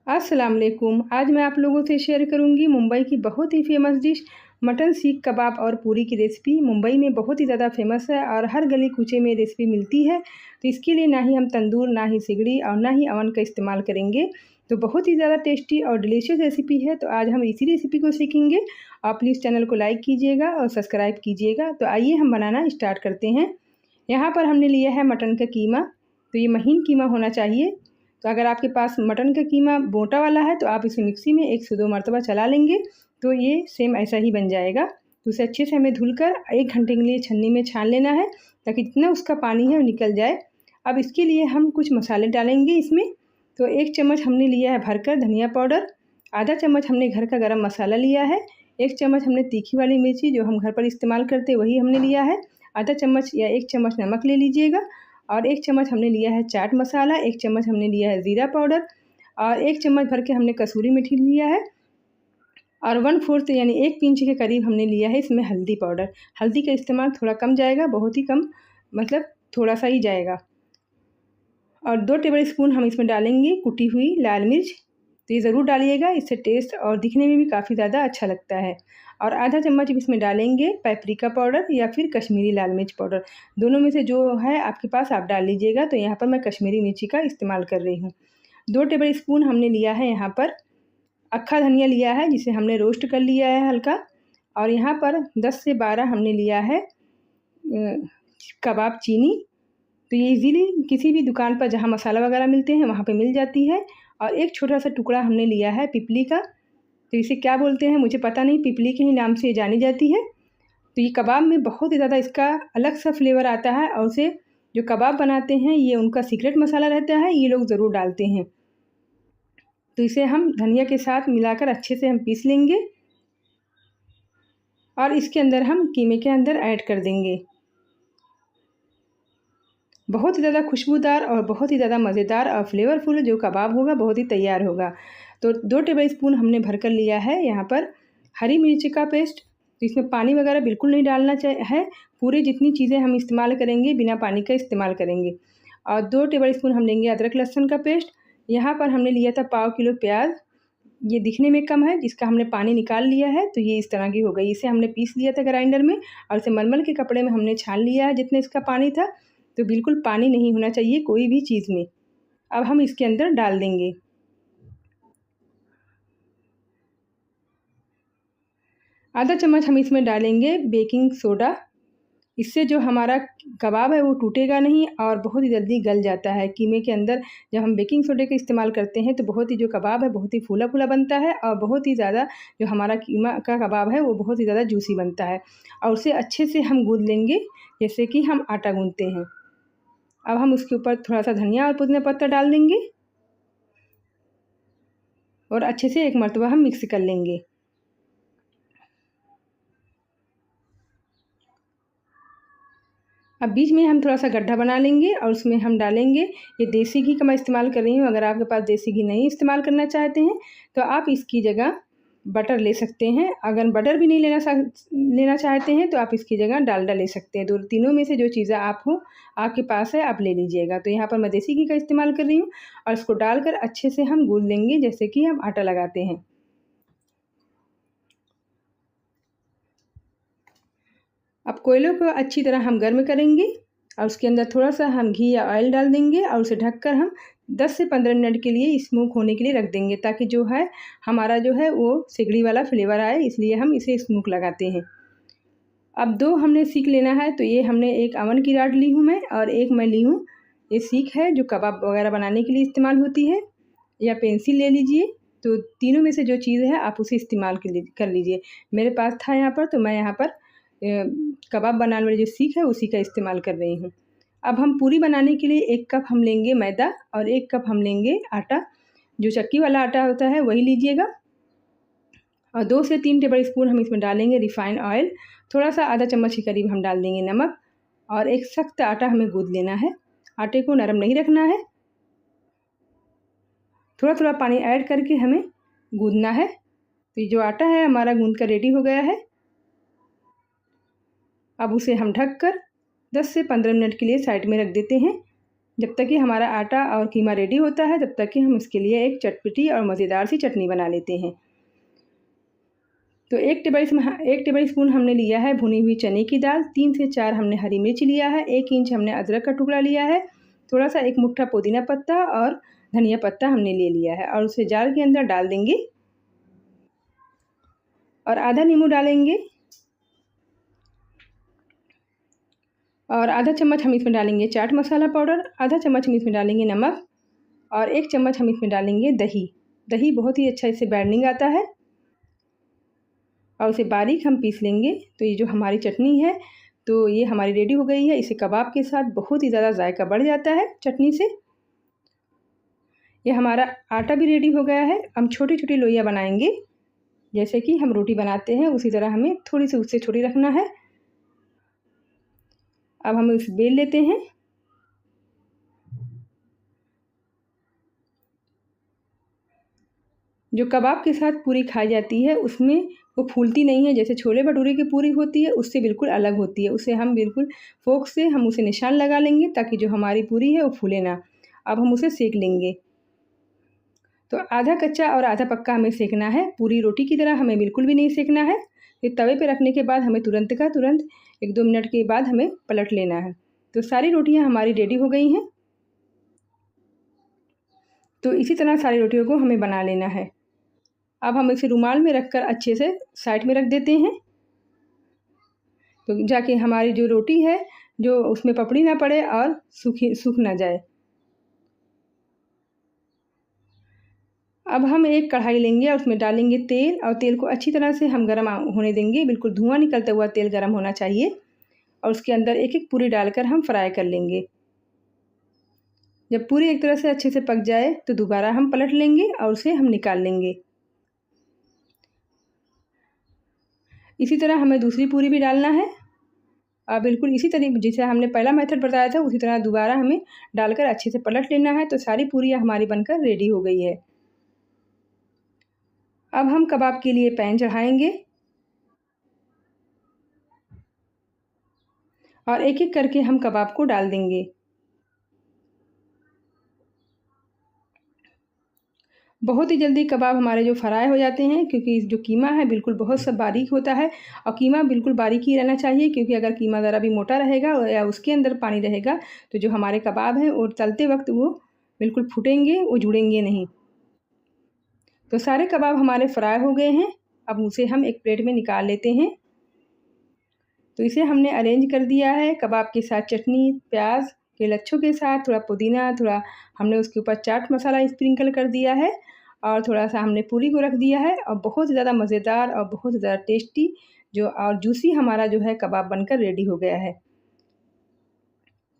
अस्सलाम वालेकुम। आज मैं आप लोगों से शेयर करूंगी मुंबई की बहुत ही फेमस डिश मटन सीख कबाब और पूरी की रेसिपी। मुंबई में बहुत ही ज़्यादा फेमस है और हर गली कूचे में रेसिपी मिलती है। तो इसके लिए ना ही हम तंदूर, ना ही सिगड़ी और ना ही अवन का इस्तेमाल करेंगे। तो बहुत ही ज़्यादा टेस्टी और डिलीशियस रेसिपी है। तो आज हम इसी रेसिपी को सीखेंगे। आप प्लीज़ चैनल को लाइक कीजिएगा और सब्सक्राइब कीजिएगा। तो आइए हम बनाना स्टार्ट करते हैं। यहाँ पर हमने लिया है मटन का कीमा। तो ये महीन कीमा होना चाहिए। तो अगर आपके पास मटन का कीमा मोटा वाला है तो आप इसे मिक्सी में 1 से 2 मरतबा चला लेंगे तो ये सेम ऐसा ही बन जाएगा। तो उसे अच्छे से हमें धुलकर 1 घंटे के लिए छन्नी में छान लेना है ताकि जितना उसका पानी है वो निकल जाए। अब इसके लिए हम कुछ मसाले डालेंगे इसमें। तो 1 चम्मच हमने लिया है भरकर धनिया पाउडर, आधा चम्मच हमने घर का गरम मसाला लिया है, 1 चम्मच हमने तीखी वाली मिर्ची जो हम घर पर इस्तेमाल करते हैं वही हमने लिया है, आधा चम्मच या 1 चम्मच नमक ले लीजिएगा और 1 चम्मच हमने लिया है चाट मसाला, 1 चम्मच हमने लिया है ज़ीरा पाउडर और 1 चम्मच भर के हमने कसूरी मेथी लिया है और 1/4 यानी 1 पिंच के करीब हमने लिया है इसमें हल्दी पाउडर। हल्दी का इस्तेमाल थोड़ा कम जाएगा, बहुत ही कम, मतलब थोड़ा-सा ही जाएगा। और 2 टेबल स्पून हम इसमें डालेंगे कुटी हुई लाल मिर्च। तो ये ज़रूर डालिएगा, इससे टेस्ट और दिखने में भी काफ़ी ज़्यादा अच्छा लगता है। और आधा चम्मच इसमें डालेंगे पेपरिका पाउडर या फिर कश्मीरी लाल मिर्च पाउडर। दोनों में से जो है आपके पास आप डाल लीजिएगा। तो यहाँ पर मैं कश्मीरी मिर्ची का इस्तेमाल कर रही हूँ। 2 टेबल स्पून हमने लिया है यहाँ पर अक्खा धनिया लिया है जिसे हमने रोस्ट कर लिया है हल्का। और यहाँ पर 10 से 12 हमने लिया है कबाब चीनी। तो ये इजीली किसी भी दुकान पर जहाँ मसाला वगैरह मिलते हैं वहाँ पे मिल जाती है। और एक छोटा-सा टुकड़ा हमने लिया है पिपली का। तो इसे क्या बोलते हैं मुझे पता नहीं, पिपली के ही नाम से जानी जाती है। तो ये कबाब में बहुत ही ज़्यादा इसका अलग सा फ्लेवर आता है और उसे जो कबाब बनाते हैं ये उनका सीक्रेट मसाला रहता है, ये लोग ज़रूर डालते हैं। तो इसे हम धनिया के साथ मिलाकर अच्छे से हम पीस लेंगे और इसके अंदर हम कीमे के अंदर ऐड कर देंगे। बहुत ही ज़्यादा खुशबूदार और बहुत ही ज़्यादा मज़ेदार और फ्लेवरफुल जो कबाब होगा बहुत ही तैयार होगा। तो 2 टेबल स्पून हमने भरकर लिया है यहाँ पर हरी मिर्च का पेस्ट। तो इसमें पानी वगैरह बिल्कुल नहीं डालना है। पूरी जितनी चीज़ें हम इस्तेमाल करेंगे बिना पानी का इस्तेमाल करेंगे। और 2 टेबल स्पून हम लेंगे अदरक लहसुन का पेस्ट। यहाँ पर हमने लिया था पाव किलो प्याज। ये दिखने में कम है, जिसका हमने पानी निकाल लिया है तो ये इस तरह की हो गई। इसे हमने पीस लिया था ग्राइंडर में और इसे मलमल के कपड़े में हमने छान लिया है जितना इसका पानी था। तो बिल्कुल पानी नहीं होना चाहिए कोई भी चीज़ में। अब हम इसके अंदर डाल देंगे आधा चम्मच हम इसमें डालेंगे बेकिंग सोडा। इससे जो हमारा कबाब है वो टूटेगा नहीं और बहुत ही जल्दी गल जाता है। कीमे के अंदर जब हम बेकिंग सोडे का इस्तेमाल करते हैं तो बहुत ही जो कबाब है बहुत ही फूला-फूला बनता है और बहुत ही ज़्यादा जो हमारा कीमा का कबाब है वो बहुत ही ज़्यादा जूसी बनता है। और उसे अच्छे से हम गूँथ लेंगे जैसे कि हम आटा गूँथते हैं। अब हम उसके ऊपर थोड़ा-सा धनिया और पुदीना पत्ता डाल देंगे और अच्छे से एक मरतबा हम मिक्स कर लेंगे। अब बीच में हम थोड़ा-सा गड्ढा बना लेंगे और उसमें हम डालेंगे ये देसी घी का मैं इस्तेमाल कर रही हूँ। अगर आपके पास देसी घी नहीं इस्तेमाल करना चाहते हैं तो आप इसकी जगह बटर ले सकते हैं। अगर बटर भी नहीं लेना चाहते हैं तो आप इसकी जगह डालडा ले सकते हैं। तीनों में से जो चीज़ें आपके पास है आप ले लीजिएगा। तो यहाँ पर मैं देसी घी का इस्तेमाल कर रही हूँ और इसको डालकर अच्छे से हम गूँथ लेंगे जैसे कि हम आटा लगाते हैं। अब कोयले को अच्छी तरह हम गर्म करेंगे और उसके अंदर थोड़ा-सा हम घी या ऑयल डाल देंगे और उसे ढककर हम 10 से 15 मिनट के लिए स्मोक होने के लिए रख देंगे ताकि जो है हमारा जो है वो सिगड़ी वाला फ्लेवर आए, इसलिए हम इसे स्मोक लगाते हैं। अब 2 हमने सीख लेना है। तो ये हमने एक अवन की रॉड ली हूँ मैं और एक मैं ली हूँ ये सीख है जो कबाब वगैरह बनाने के लिए इस्तेमाल होती है, या पेंसिल ले लीजिए। तो तीनों में से जो चीज़ है आप उसे इस्तेमाल कर लीजिए। मेरे पास था यहाँ पर तो मैं यहाँ पर कबाब बनाने वाली जो सीख है उसी का इस्तेमाल कर रही हूँ। अब हम पूरी बनाने के लिए 1 कप हम लेंगे मैदा और 1 कप हम लेंगे आटा। जो चक्की वाला आटा होता है वही लीजिएगा। और 2 से 3 टेबल स्पून हम इसमें डालेंगे रिफाइंड ऑयल। थोड़ा-सा आधा चम्मच के करीब हम डाल देंगे नमक और एक सख्त आटा हमें गूँथ लेना है। आटे को नरम नहीं रखना है, थोड़ा-थोड़ा पानी ऐड करके हमें गूँथना है। तो ये जो आटा है हमारा गूँथ कर रेडी हो गया है। अब उसे हम ढककर 10 से 15 मिनट के लिए साइड में रख देते हैं जब तक कि हमारा आटा और कीमा रेडी होता है तब तक कि हम इसके लिए एक चटपटी और मज़ेदार सी चटनी बना लेते हैं। तो 1 टेबल स्पून हमने लिया है भुनी हुई चने की दाल, 3 से 4 हमने हरी मिर्च लिया है, 1 इंच हमने अदरक का टुकड़ा लिया है, थोड़ा-सा 1 मुट्ठा पुदीना पत्ता और धनिया पत्ता हमने ले लिया है और उसे जार के अंदर डाल देंगे और आधा नींबू डालेंगे और आधा चम्मच हम इसमें डालेंगे चाट मसाला पाउडर, आधा चम्मच हम इसमें डालेंगे नमक और 1 चम्मच हम इसमें डालेंगे दही। दही बहुत ही अच्छा इससे बाइंडिंग आता है और उसे बारीक हम पीस लेंगे। तो ये जो हमारी चटनी है तो ये हमारी रेडी हो गई है। इसे कबाब के साथ बहुत ही ज़्यादा जायका बढ़ जाता है चटनी से। ये हमारा आटा भी रेडी हो गया है। हम छोटी-छोटी लोइयाँ बनाएंगे, जैसे कि हम रोटी बनाते हैं उसी तरह हमें थोड़ी-सी उससे छोटी रखना है। अब हम इसे बेल लेते हैं। जो कबाब के साथ पूरी खाई जाती है उसमें वो फूलती नहीं है, जैसे छोले भटूरे की पूरी होती है उससे बिल्कुल अलग होती है। उसे हम बिल्कुल फोक से हम उसे निशान लगा लेंगे ताकि जो हमारी पूरी है वो फूले ना। अब हम उसे सेक लेंगे। तो आधा कच्चा और आधा पक्का हमें सेकना है। पूरी रोटी की तरह हमें बिल्कुल भी नहीं सेकना है। ये तवे पे रखने के बाद हमें तुरंत का तुरंत 1-2 मिनट के बाद हमें पलट लेना है। तो सारी रोटियां हमारी रेडी हो गई हैं। तो इसी तरह सारी रोटियों को हमें बना लेना है। अब हम इसे रुमाल में रखकर अच्छे से साइड में रख देते हैं, तो जाके हमारी जो रोटी है जो उसमें पपड़ी ना पड़े और सूख ना जाए। अब हम एक कढ़ाई लेंगे और उसमें डालेंगे तेल और तेल को अच्छी तरह से हम गरम होने देंगे। बिल्कुल धुआं निकलता हुआ तेल गरम होना चाहिए और उसके अंदर एक-एक पूरी डालकर हम फ्राई कर लेंगे। जब पूरी एक तरह से अच्छे से पक जाए तो दोबारा हम पलट लेंगे और उसे हम निकाल लेंगे। इसी तरह हमें दूसरी पूरी भी डालना है और बिल्कुल इसी तरीके जैसे हमने पहला मेथड बताया था उसी तरह दोबारा हमें डालकर अच्छे से पलट लेना है। तो सारी पूरियाँ हमारी बनकर रेडी हो गई है। अब हम कबाब के लिए पैन चढ़ाएंगे और एक-एक करके हम कबाब को डाल देंगे। बहुत ही जल्दी कबाब हमारे जो फ्राई हो जाते हैं, क्योंकि जो कीमा है बिल्कुल बहुत सा बारीक होता है और कीमा बिल्कुल बारीक ही रहना चाहिए, क्योंकि अगर कीमा ज़रा भी मोटा रहेगा या उसके अंदर पानी रहेगा तो जो हमारे कबाब हैं और तलते वक्त वो बिल्कुल फूटेंगे, वो जुड़ेंगे नहीं। तो सारे कबाब हमारे फ्राई हो गए हैं। अब उसे हम एक प्लेट में निकाल लेते हैं। तो इसे हमने अरेंज कर दिया है कबाब के साथ चटनी, प्याज के लच्छों के साथ, थोड़ा पुदीना, थोड़ा हमने उसके ऊपर चाट मसाला स्प्रिंकल कर दिया है और थोड़ा-सा हमने पूरी को रख दिया है और बहुत ज़्यादा मज़ेदार और बहुत ज़्यादा टेस्टी जो और जूसी हमारा जो है कबाब बनकर रेडी हो गया है।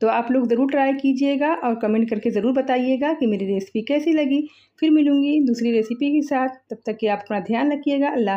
तो आप लोग ज़रूर ट्राई कीजिएगा और कमेंट करके ज़रूर बताइएगा कि मेरी रेसिपी कैसी लगी। फिर मिलूँगी दूसरी रेसिपी के साथ, तब तक के आप अपना ध्यान रखिएगा। अल्लाह